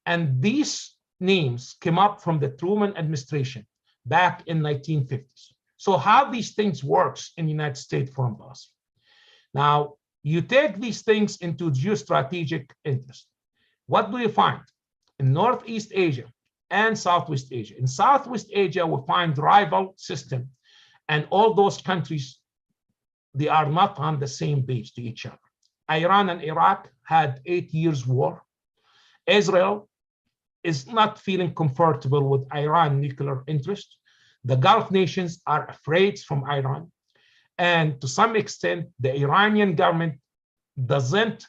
And these names came up from the Truman administration back in 1950s. So how these things works in United States foreign policy. Now, you take these things into geostrategic interest. What do you find? In Northeast Asia, and Southwest Asia. In Southwest Asia, we find rival system, and all those countries, they are not on the same page to each other. Iran and Iraq had 8 years war. Israel is not feeling comfortable with Iran nuclear interest. The Gulf nations are afraid from Iran. And to some extent, the Iranian government doesn't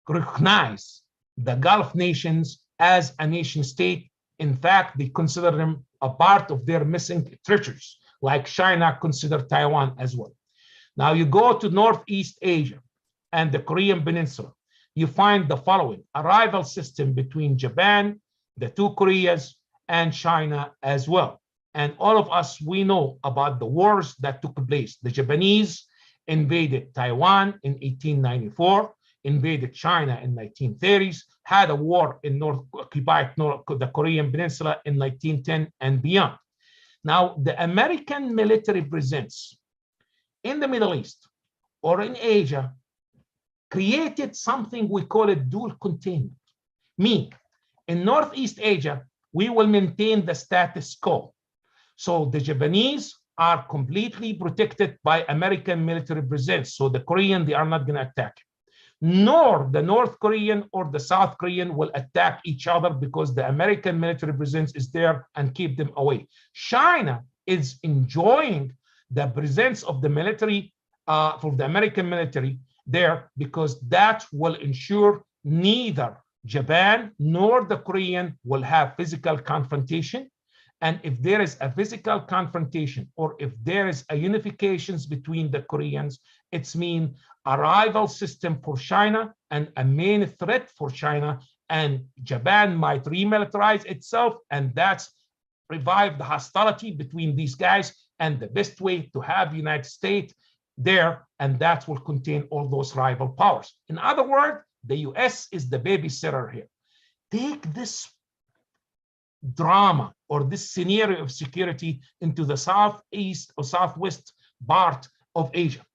recognize the Gulf nations as a nation state. In fact, they consider them a part of their missing treasures, like China considered Taiwan as well. Now you go to Northeast Asia and the Korean Peninsula, you find the following: a rival system between Japan, the two Koreas, and China as well. And all of us, we know about the wars that took place. The Japanese invaded Taiwan in 1894, invaded China in 1930s, had a war in occupied the Korean Peninsula in 1910 and beyond. Now, the American military presence in the Middle East or in Asia created something we call it dual containment. Meaning, in Northeast Asia, we will maintain the status quo. So the Japanese are completely protected by American military presence. So the Korean, they are not going to attack. Nor the North Korean or the South Korean will attack each other because the American military presence is there and keep them away. China is enjoying the presence of the military for the American military there because that will ensure neither Japan nor the Korean will have physical confrontation. And if there is a physical confrontation or if there is a unifications between the Koreans, it's mean a rival system for China and a main threat for China, and Japan might remilitarize itself, and that's revive the hostility between these guys. And the best way to have the United States there, and that will contain all those rival powers. In other words, the US is the babysitter here. Take this drama or this scenario of security into the southeast or southwest part of Asia.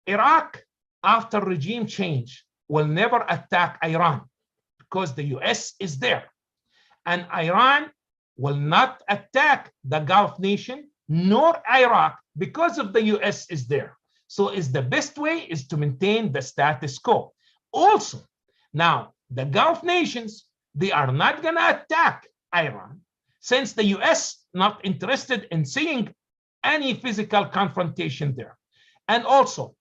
Iraq, after regime change, will never attack Iran because the US is there. And Iran will not attack the Gulf nation nor Iraq because of the US is there. So is the best way is to maintain the status quo. Also, now the Gulf nations, they are not going to attack Iran since the US not interested in seeing any physical confrontation there. And also,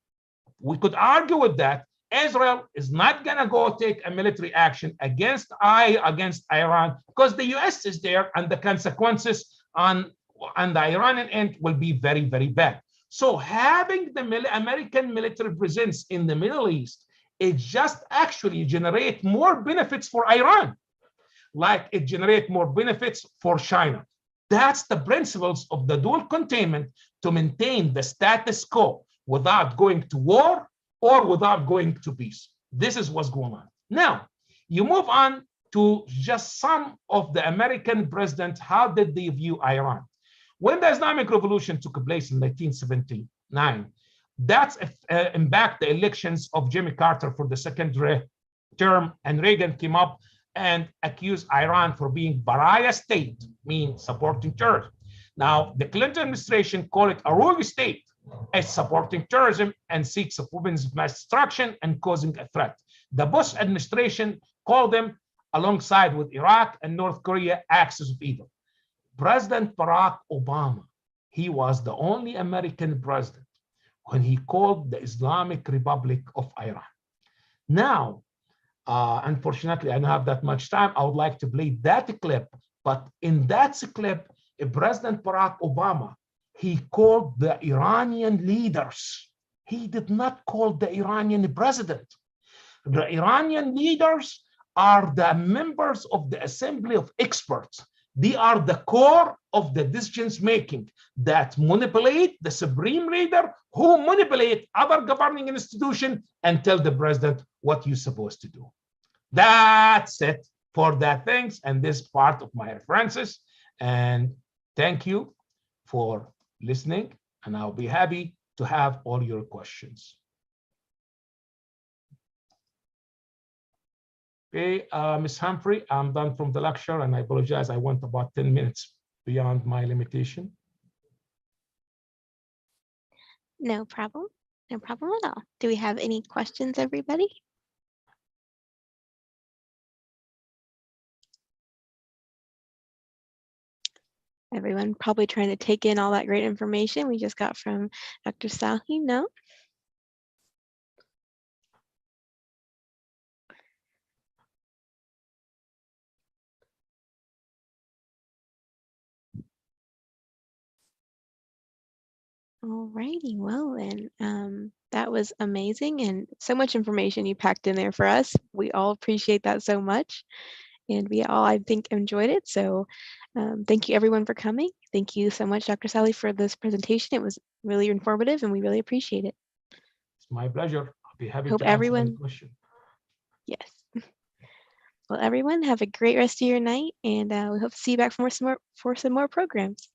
we could argue with that Israel is not going to go take a military action against Iran because the US is there, and the consequences on the Iranian end will be very, very bad. So having the American military presence in the Middle East, it just actually generate more benefits for Iran, like it generate more benefits for China. That's the principles of the dual containment to maintain the status quo without going to war or without going to peace. This is what's going on. Now, you move on to just some of the American presidents. How did they view Iran? When the Islamic Revolution took place in 1979, that's impact the elections of Jimmy Carter for the second term, and Reagan came up and accused Iran for being pariah state, meaning supporting terrorism. Now, the Clinton administration called it a rogue state as supporting terrorism and seeks of weapons of mass destruction and causing a threat. The Bush administration called them, alongside with Iraq and North Korea, axis of evil. President Barack Obama, he was the only American president when he called the Islamic Republic of Iran. Now, unfortunately, I don't have that much time. I would like to play that clip, but in that clip, President Barack Obama, he called the Iranian leaders. He did not call the Iranian president. The Iranian leaders are the members of the Assembly of Experts. They are the core of the decisions making that manipulate the supreme leader, who manipulate other governing institutions and tell the president what you're supposed to do. That's it for that things and this part of my references. And thank you for listening, and I'll be happy to have all your questions. Okay, Ms. Humphrey, I'm done from the lecture, and I apologize. I went about 10 minutes beyond my limitation. No problem. No problem at all. Do we have any questions, everybody? Everyone probably trying to take in all that great information we just got from Dr. Salhi, no? Alrighty, well then, that was amazing and so much information you packed in there for us. We all appreciate that so much, and we all, I think, enjoyed it. So thank you everyone for coming. Thank you so much, Dr. Sally, for this presentation. It was really informative and we really appreciate it. It's my pleasure. I'll be happy Hope to answer any everyone, question. yes. Well, everyone have a great rest of your night, and we hope to see you back for some more programs.